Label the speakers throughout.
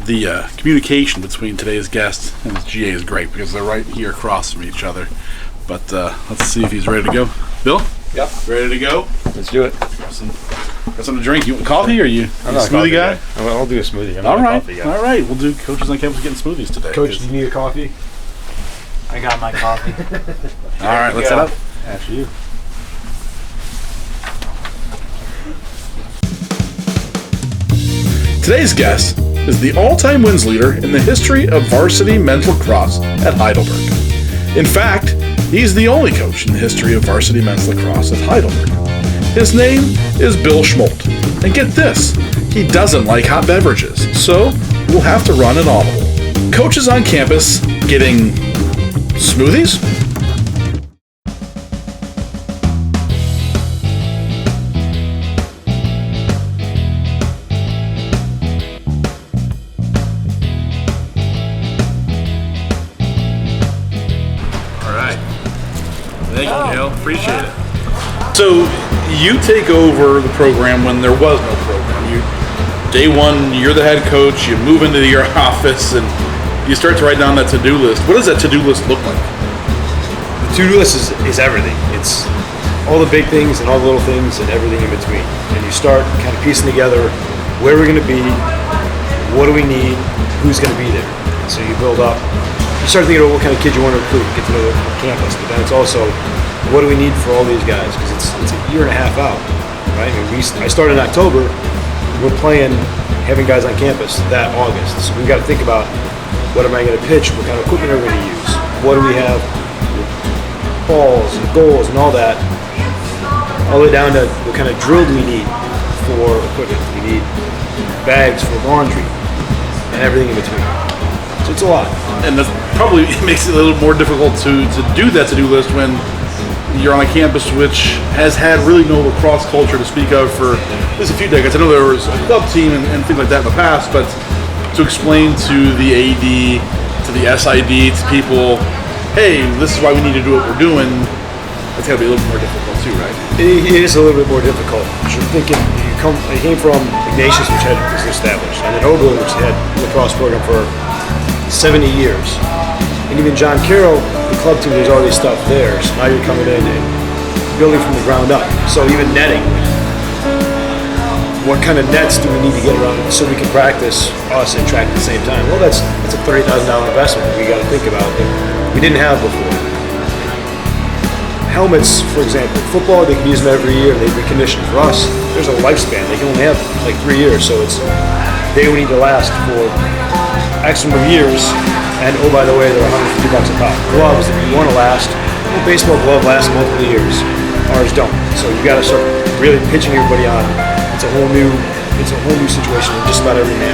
Speaker 1: The communication between today's guest and his GA is great because they're right here across from each other. But let's see if he's ready to go. Bill?
Speaker 2: Yep.
Speaker 1: Ready to go?
Speaker 2: Let's do it.
Speaker 1: Got something to drink. You want coffee or you
Speaker 2: I'm not
Speaker 1: a smoothie guy?
Speaker 2: I'll do a smoothie. I'm
Speaker 1: All
Speaker 2: not
Speaker 1: right.
Speaker 2: a coffee guy.
Speaker 1: All right. We'll do Coaches on Campus getting smoothies today.
Speaker 2: Coach, do you need a coffee?
Speaker 3: I got my coffee.
Speaker 1: All right. Let's head up.
Speaker 2: After you.
Speaker 1: Today's guest is the all-time wins leader in the history of varsity men's lacrosse at Heidelberg. In fact, he's the only coach in the history of varsity men's lacrosse at Heidelberg. His name is Bill Schmoldt. And get this, he doesn't like hot beverages, so we'll have to run an audible. Coaches on campus getting smoothies? Thank you, Gail. Appreciate it. So you take over the program when there was no program. Day one, you're the head coach. You move into your office and you start to write down that to-do list. What does that to-do list look like?
Speaker 2: The to-do list is everything. It's all the big things and all the little things and everything in between. And you start kind of piecing together where we're going to be, what do we need, who's going to be there. And so you build up. You start thinking about what kind of kids you want to recruit, get to know the campus, but then it's also what do we need for all these guys, because it's a year and a half out, right? I mean, I started in October, we're playing, having guys on campus that August, so we've got to think about what am I going to pitch, what kind of equipment are we going to use, what do we have, balls and goals and all that, all the way down to what kind of drill do we need for equipment. We need bags for laundry and everything in between. So it's a lot.
Speaker 1: And that probably makes it a little more difficult to do that to-do list when you're on a campus which has had really no lacrosse culture to speak of for at least a few decades. I know there was a club team and things like that in the past, but to explain to the AD, to the SID, to people, hey, this is why we need to do what we're doing, that's got to be a little more difficult too, right?
Speaker 2: It is a little bit more difficult. You're thinking, I came from Ignatius, which was established, and then Oberlin, which had a lacrosse program for 70 years. And even John Carroll, the club team, there's already stuff there. So now you're coming in and building from the ground up. So even netting, what kind of nets do we need to get around so we can practice us and track at the same time? Well, that's a $30,000 investment that we got to think about that we didn't have before. Helmets, for example, football, they can use them every year and they recondition. For us, there's a lifespan. They can only have like 3 years, so they need to last for X number of years, and oh, by the way, they're $150 a pop. Gloves, if you want to last, a baseball glove lasts multiple years. Ours don't. So you got to start really pitching everybody on. It's a whole new situation in just about every man.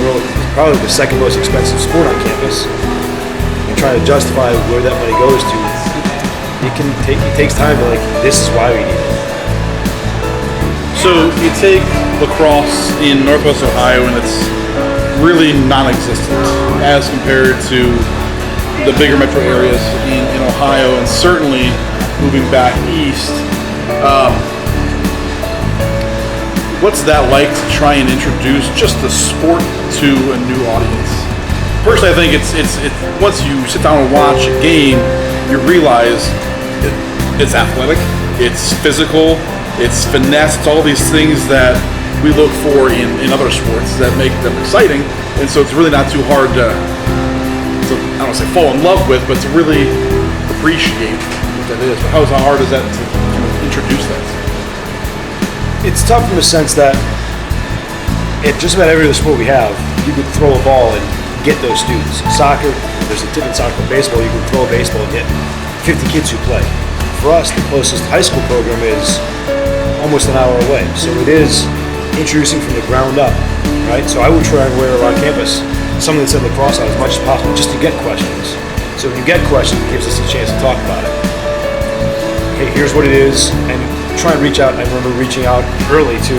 Speaker 2: We're probably the second most expensive sport on campus, and trying to justify where that money goes to, it takes time to this is why we need it.
Speaker 1: So you take lacrosse in Northwest Ohio and it's really non-existent as compared to the bigger metro areas in Ohio, and certainly moving back east. What's that like to try and introduce just the sport to a new audience? Personally, I think it's once you sit down and watch a game, you realize it's athletic, it's physical, it's finesse, it's all these things that we look for in other sports that make them exciting, and so it's really not too hard to I don't want to say fall in love with, but to really appreciate what that is. But how hard is that to kind of introduce that?
Speaker 2: It's tough in the sense that at just about every other sport we have, you could throw a ball and get those students. Soccer, there's a tip in soccer. Baseball, you can throw a baseball and get 50 kids who play. For us, the closest high school program is almost an hour away, so it is introducing from the ground up, right? So I would try and wear around campus something that's in lacrosse as much as possible, just to get questions. So when you get questions, it gives us a chance to talk about it. Hey, here's what it is, and try and reach out. I remember reaching out early to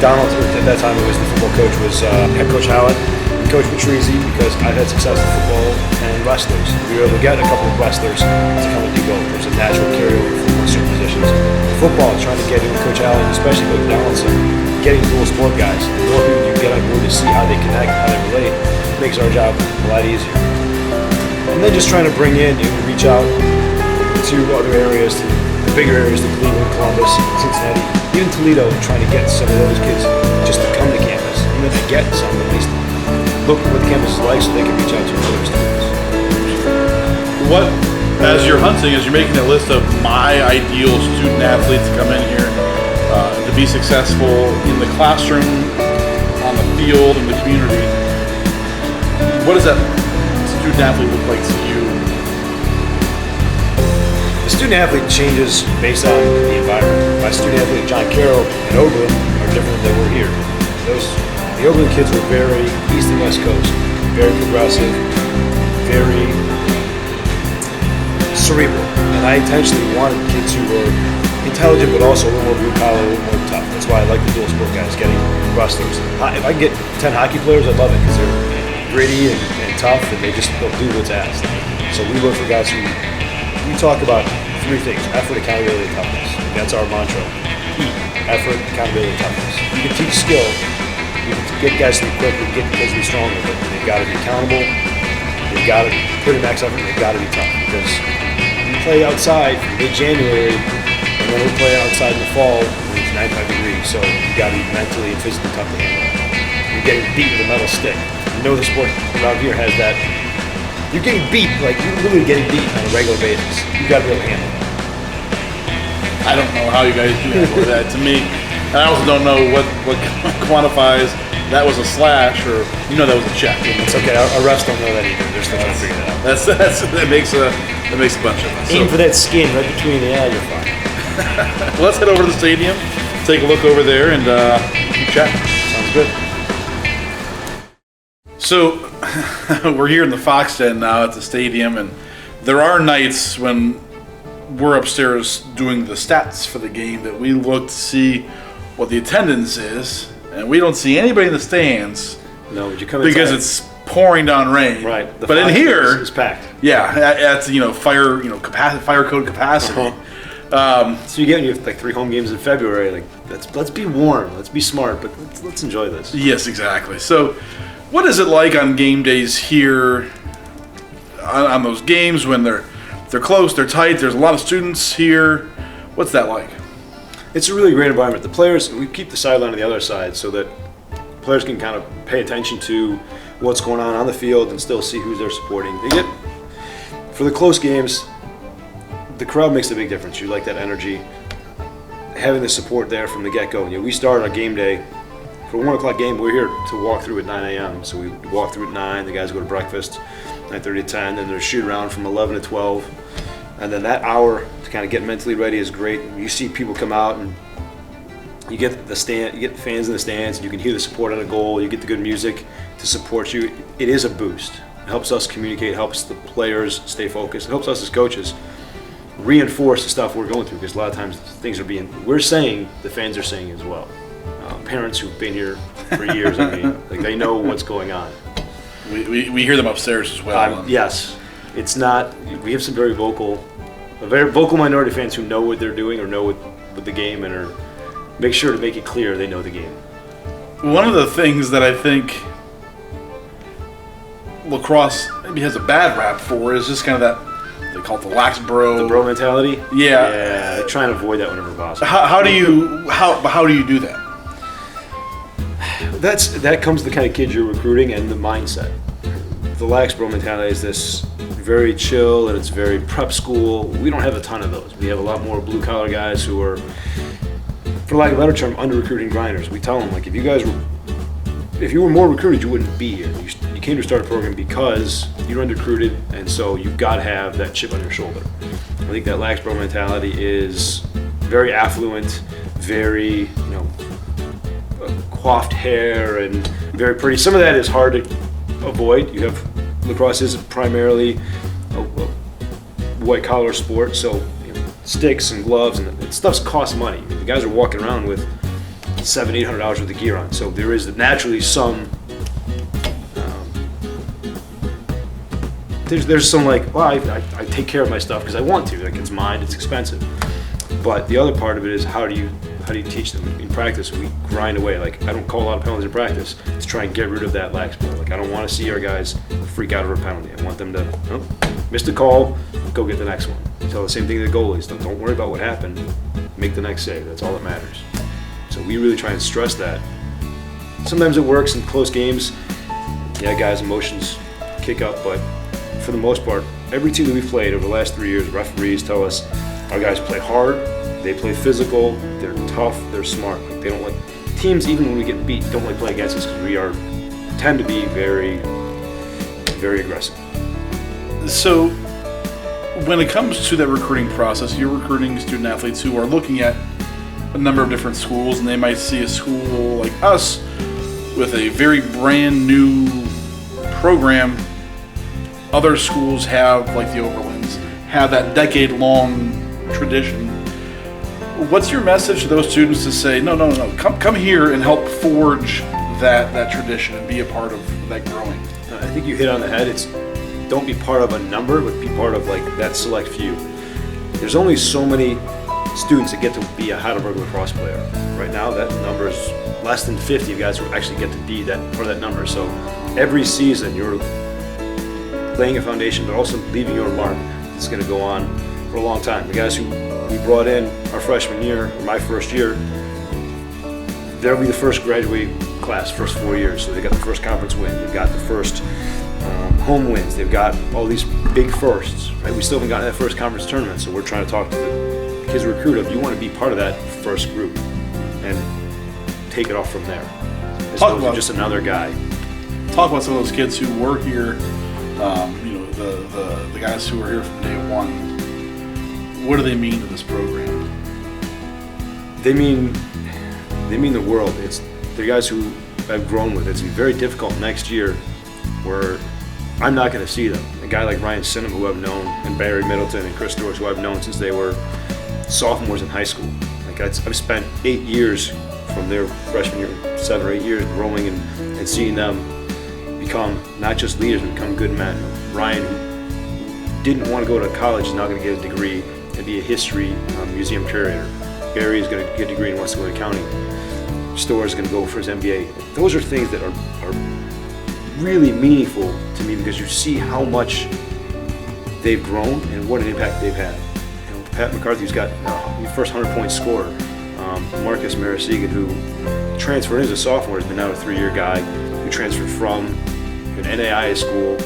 Speaker 2: Donald, at that time it was the football coach, was head coach Howard, and Coach Patrizi, because I've had success in football and wrestlers. We were able to get a couple of wrestlers to come and do both. There's a natural carryover from certain positions. Football, trying to get in Coach Allen, especially Coach Donaldson, getting dual sport guys. The more people you get on board to see how they connect, how they relate, makes our job a lot easier. And then just trying to bring in and reach out to other areas, to the bigger areas, to Cleveland, Columbus, Cincinnati, even Toledo, trying to get some of those kids just to come to campus. And then to get some, at least look at what the campus is like so they can reach out to other students.
Speaker 1: What, as you're hunting, as you're making a list of my ideal student athletes to come in here, to be successful in the classroom, on the field, in the community, what does that student athlete look like to you?
Speaker 2: The student athlete changes based on the environment. My student athlete, John Carroll, in Oberlin, are different than they were here. The Oberlin kids were very East and West Coast, very progressive, very cerebral. And I intentionally wanted kids who were intelligent but also a little more blue collar, a little more tough. That's why I like the dual sport guys, getting wrestlers. If I can get 10 hockey players, I love it because they're gritty and tough and they'll do what's asked. So we look for guys who, we talk about three things: effort, accountability, and toughness. That's our mantra. Effort, accountability, and toughness. You can teach skill, you can get guys to be quick, you can get kids to be stronger, but they've got to be accountable, they've got to put in max effort, and they've got to be tough. Because we play outside from mid-January, and then we play outside in the fall when it's 95 degrees, so you've got to be mentally and physically tough to handle. You're getting beat with a metal stick. You know the sport around here has that. You're getting beat, like you're literally getting beat on a regular basis. You've got to be able to handle it.
Speaker 1: I don't know how you guys do that. To me, I also don't know what quantifies that was a slash or that was a check.
Speaker 2: It's okay. Our refs don't know that either. They're still trying to figure that out.
Speaker 1: That makes a bunch of us.
Speaker 2: Aim for that skin right between the eye. You're fine.
Speaker 1: Well, let's head over to the stadium, take a look over there, and keep chatting.
Speaker 2: Sounds good.
Speaker 1: So we're here in the Fox Den now at the stadium, and there are nights when we're upstairs doing the stats for the game that we look to see what the attendance is, and we don't see anybody in the stands.
Speaker 2: No, would you come
Speaker 1: because
Speaker 2: inside?
Speaker 1: It's pouring down rain.
Speaker 2: Right.
Speaker 1: But in here,
Speaker 2: it's packed.
Speaker 1: Yeah, at fire fire code capacity.
Speaker 2: So you have like 3 home games in February. Like let's be warm, let's be smart, but let's enjoy this.
Speaker 1: Yes, exactly. So, what is it like on game days here? On those games when they're close, they're tight. There's a lot of students here. What's that like?
Speaker 2: It's a really great environment. The players, we keep the sideline on the other side so that players can kind of pay attention to what's going on the field and still see who they're supporting. For the close games, the crowd makes a big difference. You like that energy, having the support there from the get-go. We start on game day. For a 1 o'clock game, we're here to walk through at 9 a.m. So we walk through at 9, the guys go to breakfast, 9:30 to 10, then there's shoot around from 11 to 12. And then that hour to kind of get mentally ready is great. You see people come out and you get the fans in the stands, and you can hear the support on a goal, you get the good music to support you. It is a boost. It helps us communicate, helps the players stay focused, it helps us as coaches reinforce the stuff we're going through, because a lot of times we're saying, the fans are saying as well. Parents who've been here for years, they know what's going on.
Speaker 1: We hear them upstairs as well.
Speaker 2: Yes, it's not. We have some very vocal minority fans who know what they're doing or know with the game and make sure to make it clear they know the game.
Speaker 1: One of the things that I think lacrosse maybe has a bad rap for is just kind of that, they call it the lax bro.
Speaker 2: The bro mentality.
Speaker 1: Yeah.
Speaker 2: I try and avoid that whenever possible.
Speaker 1: How do you do that?
Speaker 2: That comes to the kind of kids you're recruiting and the mindset. The lax bro mentality is this very chill and it's very prep school. We don't have a ton of those. We have a lot more blue collar guys who are, for lack of a better term, under recruiting grinders. We tell them, like, if you were more recruited, you wouldn't be here. You came to start a program because you're under recruited, and so you've got to have that chip on your shoulder. I think that lax bro mentality is very affluent, very coiffed hair and very pretty. Some of that is hard to avoid. Lacrosse is primarily a white collar sport, so sticks and gloves and stuff costs money. The guys are walking around with $700-800 worth of gear on, so there is naturally some. There's some I take care of my stuff because I want to. Like, it's mine, it's expensive. But the other part of it is how do you How do you teach them? In practice, we grind away. Like, I don't call a lot of penalties in practice to try and get rid of that lax play. Like, I don't want to see our guys freak out over a penalty. I want them to, miss the call, go get the next one. Tell the same thing to the goalies. Don't worry about what happened. Make the next save. That's all that matters. So we really try and stress that. Sometimes it works in close games. Yeah, guys' emotions kick up, but for the most part, every team that we've played over the last 3 years, referees tell us our guys play hard, they play physical, they're tough, they're smart. Like, they don't like teams, even when we get beat, don't like playing against us because we tend to be very, very aggressive.
Speaker 1: So, when it comes to that recruiting process, you're recruiting student athletes who are looking at a number of different schools, and they might see a school like us with a very brand new program. Other schools have, like the Oberlins, have that decade-long tradition. What's your message to those students to say, no, come here and help forge that tradition and be a part of that growing?
Speaker 2: I think you hit on the head. It's don't be part of a number, but be part of like that select few. There's only so many students that get to be a Heidelberg lacrosse player. Right now, that number is less than 50 guys who actually get to be that part of that number. So every season, you're laying a foundation, but also leaving your mark. It's going to go on for a long time. The guys who we brought in our freshman year, or my first year, they'll be the first graduating class, first 4 years. So they got the first conference win, they've got the first home wins, they've got all these big firsts. Right? We still haven't gotten that first conference tournament, so we're trying to talk to the kids we recruit of. You want to be part of that first group and take it off from there. As opposed to just another guy.
Speaker 1: Talk about some of those kids who were here. The guys who were here from day one. What do they mean to this program?
Speaker 2: They mean the world. It's the guys who I've grown with. It's gonna be very difficult next year where I'm not going to see them. A guy like Ryan Sinham, who I've known, and Barry Middleton and Chris Dorsch, who I've known since they were sophomores in high school. Like I've spent 8 years from their freshman year, 7 or 8 years growing and seeing them become not just leaders, but become good men. Ryan, who didn't want to go to college, is now going to get a degree and be a history museum curator. Barry is going to get a degree in Westmoreland County. Storr is going to go for his MBA. Those are things that are really meaningful to me because you see how much they've grown and what an impact they've had. You know, Pat McCarthy, who's got the first 100-point scorer. Marcus Marasigan, who transferred as a sophomore, has been now a 3-year guy who transferred from an NAIA school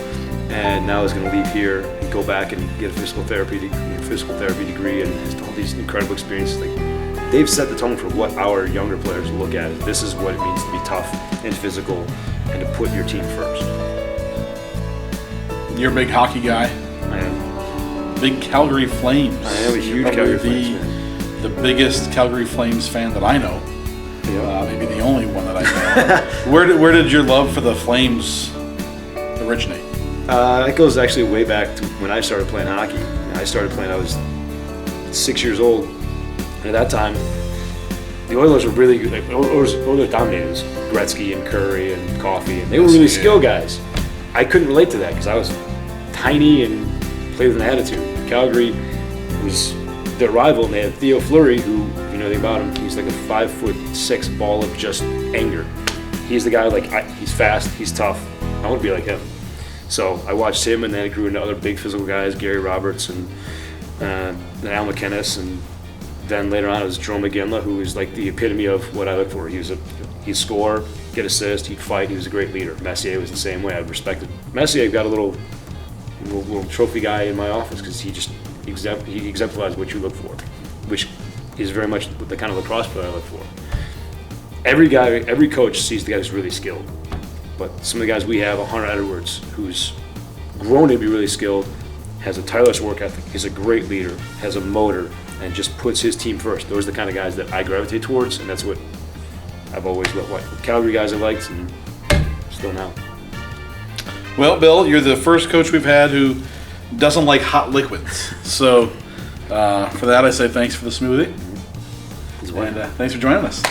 Speaker 2: and now is going to leave here and go back and get a physical therapy degree and has all these incredible experiences. Like, they've set the tone for what our younger players look at. This is what it means to be tough and physical and to put your team first.
Speaker 1: You're a big hockey guy.
Speaker 2: I am.
Speaker 1: Big Calgary Flames.
Speaker 2: I am a huge Calgary Flames fan.
Speaker 1: The biggest Calgary Flames fan that I know.
Speaker 2: Yeah.
Speaker 1: Maybe the only one that I know. Where did your love for the Flames originate?
Speaker 2: It goes actually way back to when I started playing hockey. I started playing, I was 6 years old. And at that time, the Oilers were really good. Like, Oilers dominated. Gretzky and Curry and Coffey, and they were really skilled guys. I couldn't relate to that because I was tiny and played with an attitude. Calgary was their rival, and they had Theo Fleury, who, if you know anything about him, he's like a 5'6" ball of just anger. He's the guy, like, he's fast, he's tough. I want to be like him. So I watched him, and then I grew into other big physical guys, Gary Roberts and Al McInnes, and then later on it was Joe McGinley, who was like the epitome of what I look for. He'd score, get assist, he'd fight, he was a great leader. Messier was the same way. I respected Messier. Got a little trophy guy in my office because he exemplifies what you look for, which is very much the kind of lacrosse player I look for. Every coach sees the guy who's really skilled, but some of the guys we have, Hunter Edwards, who's grown to be really skilled, has a tireless work ethic, he's a great leader, has a motor, and just puts his team first. Those are the kind of guys that I gravitate towards, and that's what I've always loved. What Calgary guys I liked, and still now.
Speaker 1: Well, Bill, you're the first coach we've had who doesn't like hot liquids. So for that, I say thanks for the smoothie.
Speaker 2: Well.
Speaker 1: And thanks for joining us.